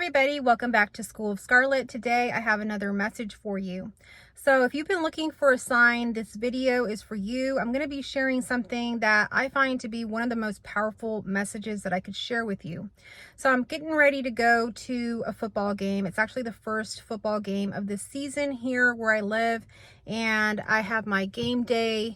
everybody, welcome back to School of Scarlett. Today I have another message for you. So if you've been looking for a sign, this video is for you. I'm going to be sharing something that I find to be one of the most powerful messages that I could share with you. So I'm getting ready to go to a football game. It's actually the first football game of the season here where I live, and I have my game day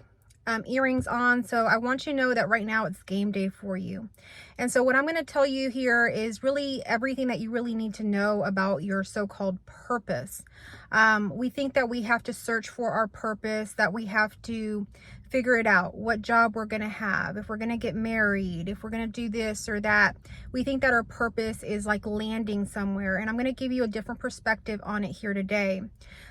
earrings on. So I want you to know that right now it's game day for you. And so what I'm going to tell you here is really everything that you really need to know about your so-called purpose. We think that we have to search for our purpose, that we have to figure it out, what job we're going to have, if we're going to get married, if we're going to do this or that. We think that our purpose is like landing somewhere, and I'm going to give you a different perspective on it here today.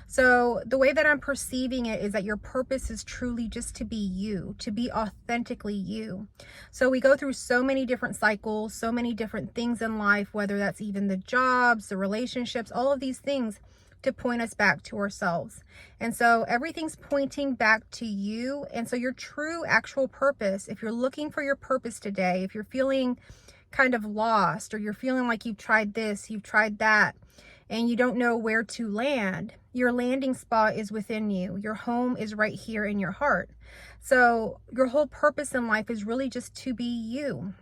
So the way that I'm perceiving it is that your purpose is truly just to be you, to be authentically you. So we go through so many different cycles, so many different things in life, whether that's even the jobs, the relationships, all of these things to point us back to ourselves. And so everything's pointing back to you. And so your true actual purpose, if you're looking for your purpose today, if you're feeling kind of lost, or you're feeling like you've tried this, you've tried that, and you don't know where to land, your landing spot is within you. Your home is right here in your heart. So your whole purpose in life is really just to be you.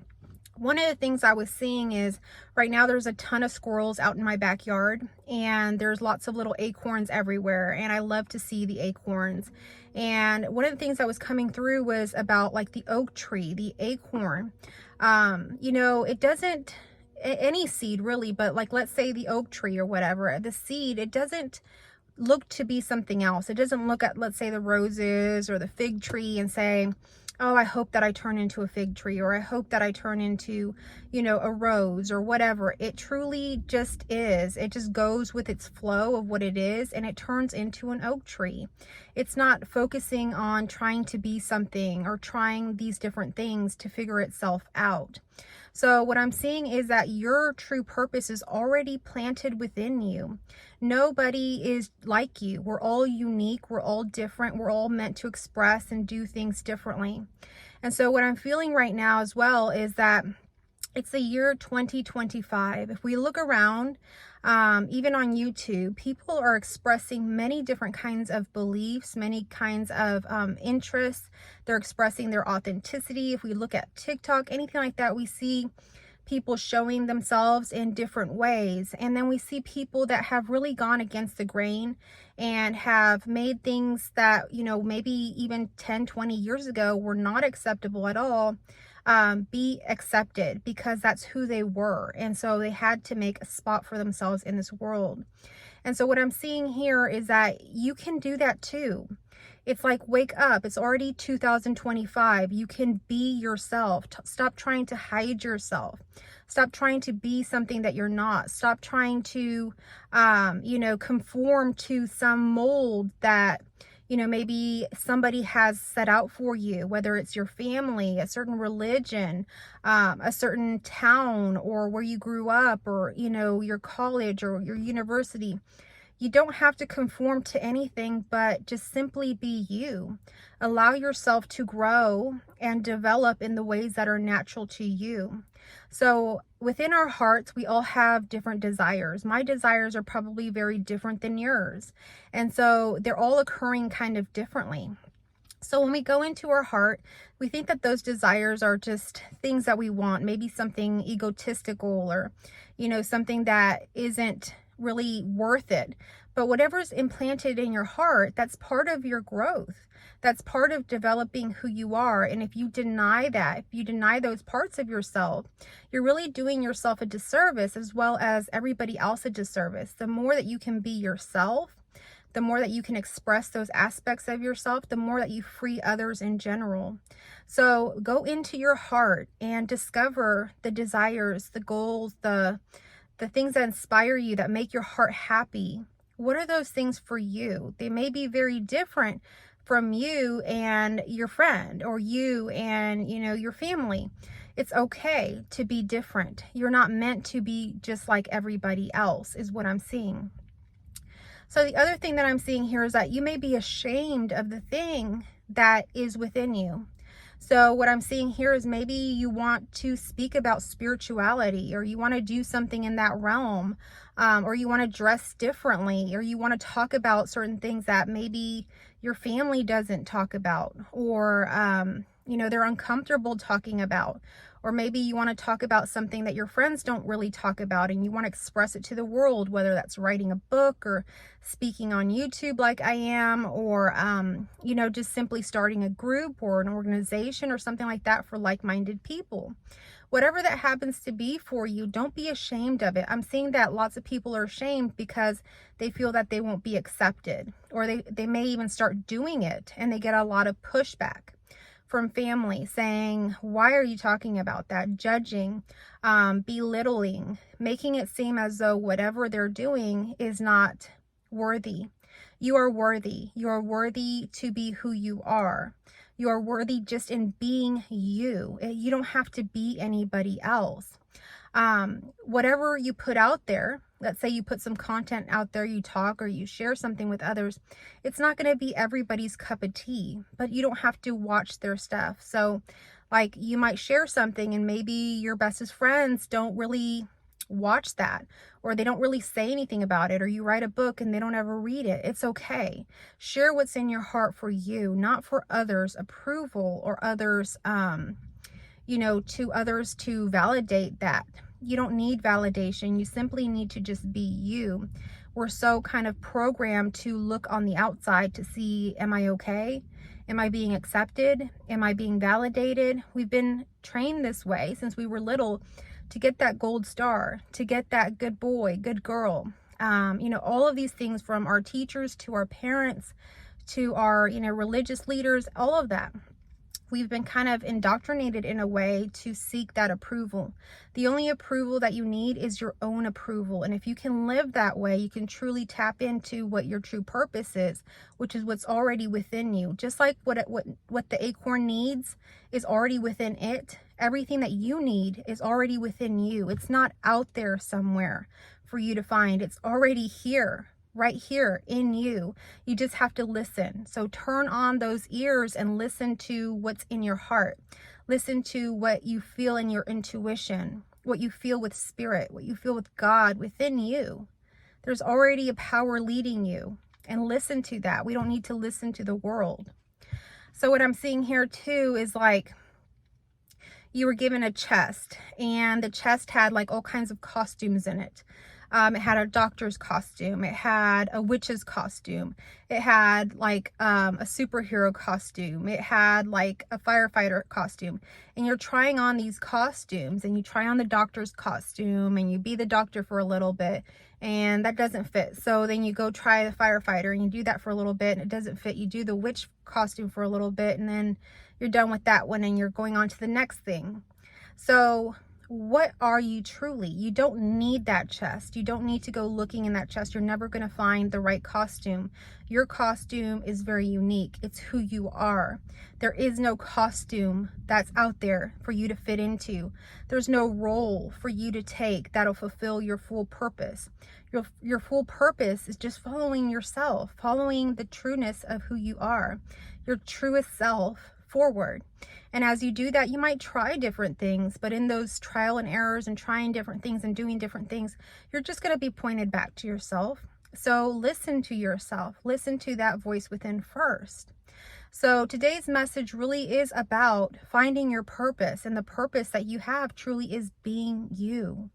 One of the things I was seeing is right now there's a ton of squirrels out in my backyard, and there's lots of little acorns everywhere, and I love to see the acorns. And one of the things that was coming through was about like the oak tree, the acorn. It doesn't, any seed really, but like let's say the oak tree or whatever, the seed, it doesn't look to be something else. It doesn't look at, let's say, the roses or the fig tree and say, oh, I hope that I turn into a fig tree, or I hope that I turn into, a rose or whatever. It truly just is. It just goes with its flow of what it is, and it turns into an oak tree. It's not focusing on trying to be something or trying these different things to figure itself out. So what I'm seeing is that your true purpose is already planted within you. Nobody is like you. We're all unique. We're all different. We're all meant to express and do things differently. And so what I'm feeling right now as well is that it's the year 2025. If we look around, even on YouTube, people are expressing many different kinds of beliefs, many kinds of interests. They're expressing their authenticity. If we look at TikTok, anything like that, we see people showing themselves in different ways. And then we see people that have really gone against the grain and have made things that, maybe even 10, 20 years ago were not acceptable at all, be accepted because that's who they were. And so they had to make a spot for themselves in this world. And so what I'm seeing here is that you can do that too. It's like, wake up. It's already 2025. You can be yourself. Stop trying to hide yourself. Stop trying to be something that you're not. Stop trying to, conform to some mold that, maybe somebody has set out for you, whether it's your family, a certain religion, a certain town, or where you grew up, or, your college or your university. You don't have to conform to anything, but just simply be you. Allow yourself to grow and develop in the ways that are natural to you. So within our hearts, we all have different desires. My desires are probably very different than yours. And so they're all occurring kind of differently. So when we go into our heart, we think that those desires are just things that we want, maybe something egotistical, or, something that isn't really worth it. But whatever's implanted in your heart, that's part of your growth. That's part of developing who you are. And if you deny that, if you deny those parts of yourself, you're really doing yourself a disservice, as well as everybody else a disservice. The more that you can be yourself, the more that you can express those aspects of yourself, the more that you free others in general. So go into your heart and discover the desires, the goals, the things that inspire you, that make your heart happy. What are those things for you? They may be very different from you and your friend, or you and, your family. It's okay to be different. You're not meant to be just like everybody else, is what I'm seeing. So the other thing that I'm seeing here is that you may be ashamed of the thing that is within you. So what I'm seeing here is maybe you want to speak about spirituality, or you want to do something in that realm, or you want to dress differently, or you want to talk about certain things that maybe your family doesn't talk about, or they're uncomfortable talking about. Or maybe you want to talk about something that your friends don't really talk about and you want to express it to the world, whether that's writing a book or speaking on YouTube like I am, or, just simply starting a group or an organization or something like that for like-minded people. Whatever that happens to be for you, don't be ashamed of it. I'm seeing that lots of people are ashamed because they feel that they won't be accepted, or they may even start doing it and they get a lot of pushback from family saying, why are you talking about that? Judging, belittling, making it seem as though whatever they're doing is not worthy. You are worthy. You are worthy to be who you are. You are worthy just in being you. You don't have to be anybody else. Whatever you put out there, let's say you put some content out there, you talk or you share something with others, it's not going to be everybody's cup of tea, but you don't have to watch their stuff. So like you might share something and maybe your bestest friends don't really watch that, or they don't really say anything about it, or you write a book and they don't ever read it. It's okay. Share what's in your heart for you, not for others' approval or others, to others to validate that. You don't need validation. You simply need to just be you. We're so kind of programmed to look on the outside to see, am I okay? Am I being accepted? Am I being validated? We've been trained this way since we were little to get that gold star, to get that good boy, good girl. All of these things, from our teachers to our parents to our, religious leaders, all of that. We've been kind of indoctrinated in a way to seek that approval. The only approval that you need is your own approval. And if you can live that way, you can truly tap into what your true purpose is, which is what's already within you. Just like what the acorn needs is already within it. Everything that you need is already within you. It's not out there somewhere for you to find. It's already here. Right here in you. You just have to listen. So turn on those ears and listen to what's in your heart. Listen to what you feel in your intuition, what you feel with spirit, what you feel with God within you. There's already a power leading you, and listen to that. We don't need to listen to the world. So what I'm seeing here too is like you were given a chest, and the chest had like all kinds of costumes in it. It had a doctor's costume. It had a witch's costume. It had like a superhero costume. It had like a firefighter costume. And you're trying on these costumes, and you try on the doctor's costume and you be the doctor for a little bit, and that doesn't fit. So then you go try the firefighter and you do that for a little bit and it doesn't fit. You do the witch costume for a little bit and then you're done with that one and you're going on to the next thing. So what are you truly? You don't need that chest. You don't need to go looking in that chest. You're never going to find the right costume. Your costume is very unique. It's who you are. There is no costume that's out there for you to fit into. There's no role for you to take that'll fulfill your full purpose. Your full purpose is just following yourself, following the trueness of who you are, your truest self forward. And as you do that, you might try different things, but in those trial and errors and trying different things and doing different things, you're just going to be pointed back to yourself. So listen to yourself. Listen to that voice within first. So today's message really is about finding your purpose, and the purpose that you have truly is being you.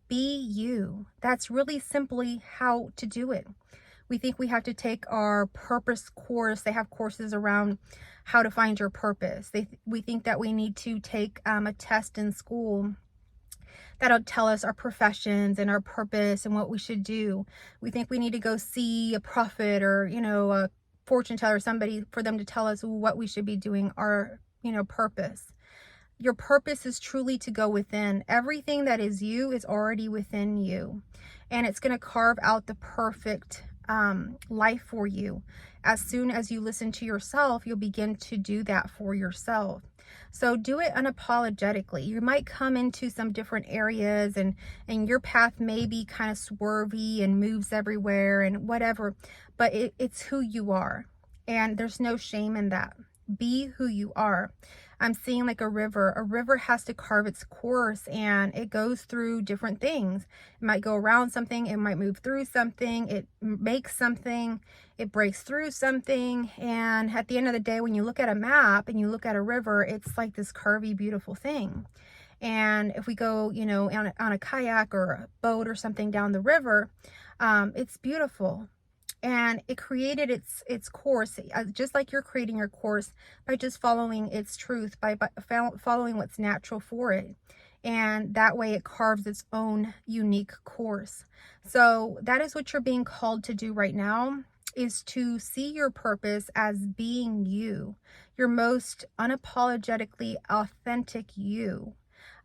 Be you. That's really simply how to do it. We think we have to take our purpose course. They have courses around how to find your purpose. We think that we need to take a test in school that'll tell us our professions and our purpose and what we should do. We think we need to go see a prophet or, a fortune teller, somebody, for them to tell us what we should be doing, our, purpose. Your purpose is truly to go within. Everything that is you is already within you. And it's going to carve out the perfect life for you. As soon as you listen to yourself, you'll begin to do that for yourself. So do it unapologetically. You might come into some different areas and your path may be kind of swervy and moves everywhere and whatever, but it's who you are. And there's no shame in that. Be who you are. I'm seeing like a river. A river has to carve its course, and it goes through different things. It might go around something, it might move through something, it makes something, it breaks through something. And at the end of the day, when you look at a map and you look at a river, it's like this curvy, beautiful thing. And if we go, you know, on a kayak or a boat or something down the river, it's beautiful. And it created its course, just like you're creating your course by just following its truth, by following what's natural for it. And that way it carves its own unique course. So that is what you're being called to do right now, is to see your purpose as being you, your most unapologetically authentic you.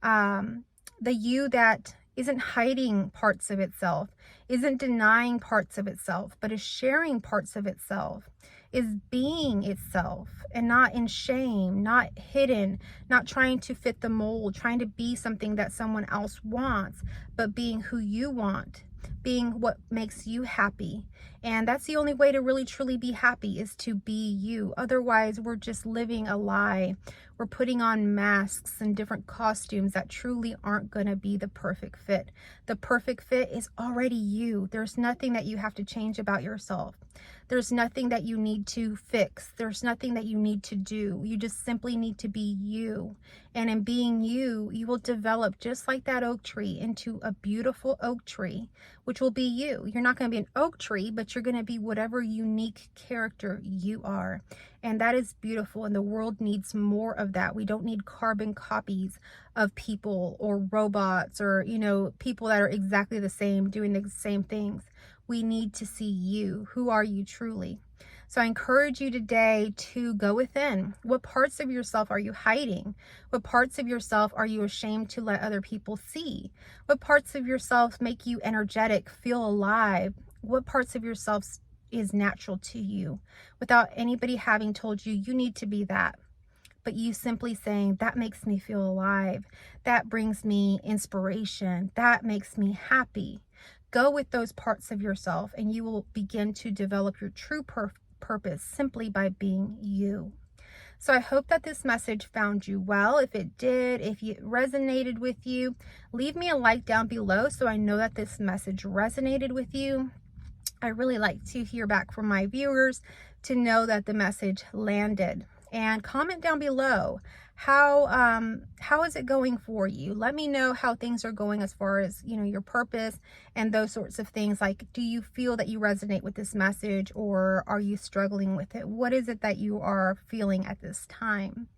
The you that isn't hiding parts of itself, isn't denying parts of itself, but is sharing parts of itself, is being itself and not in shame, not hidden, not trying to fit the mold, trying to be something that someone else wants, but being who you want, being what makes you happy. And that's the only way to really truly be happy, is to be you. Otherwise, we're just living a lie. We're putting on masks and different costumes that truly aren't going to be the perfect fit. The perfect fit is already you. There's nothing that you have to change about yourself. There's nothing that you need to fix. There's nothing that you need to do. You just simply need to be you. And in being you, you will develop, just like that oak tree, into a beautiful oak tree, which will be you. You're not going to be an oak tree, but you're going to be whatever unique character you are. And that is beautiful. And the world needs more of that. We don't need carbon copies of people or robots or, you know, people that are exactly the same, doing the same things. We need to see you. Who are you truly? So I encourage you today to go within. What parts of yourself are you hiding? What parts of yourself are you ashamed to let other people see? What parts of yourself make you energetic, feel alive? What parts of yourself is natural to you without anybody having told you you need to be that? But you simply saying, that makes me feel alive. That brings me inspiration. That makes me happy. Go with those parts of yourself and you will begin to develop your true purpose simply by being you. So I hope that this message found you well. If it did, if it resonated with you, leave me a like down below so I know that this message resonated with you. I really like to hear back from my viewers to know that the message landed. And comment down below, how is it going for you? Let me know how things are going as far as, you know, your purpose and those sorts of things. Like, do you feel that you resonate with this message, or are you struggling with it? What is it that you are feeling at this time?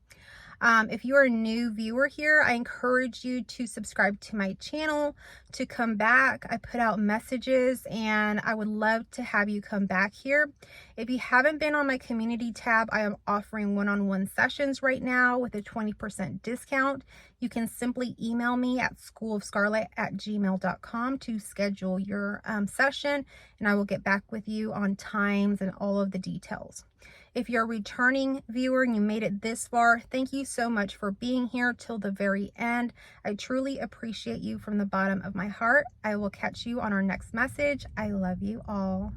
If you're a new viewer here, I encourage you to subscribe to my channel, to come back. I put out messages and I would love to have you come back here. If you haven't been on my community tab, I am offering one-on-one sessions right now with a 20% discount. You can simply email me at schoolofscarlett@gmail.com to schedule your session, and I will get back with you on times and all of the details. If you're a returning viewer and you made it this far, thank you so much for being here till the very end. I truly appreciate you from the bottom of my heart. I will catch you on our next message. I love you all.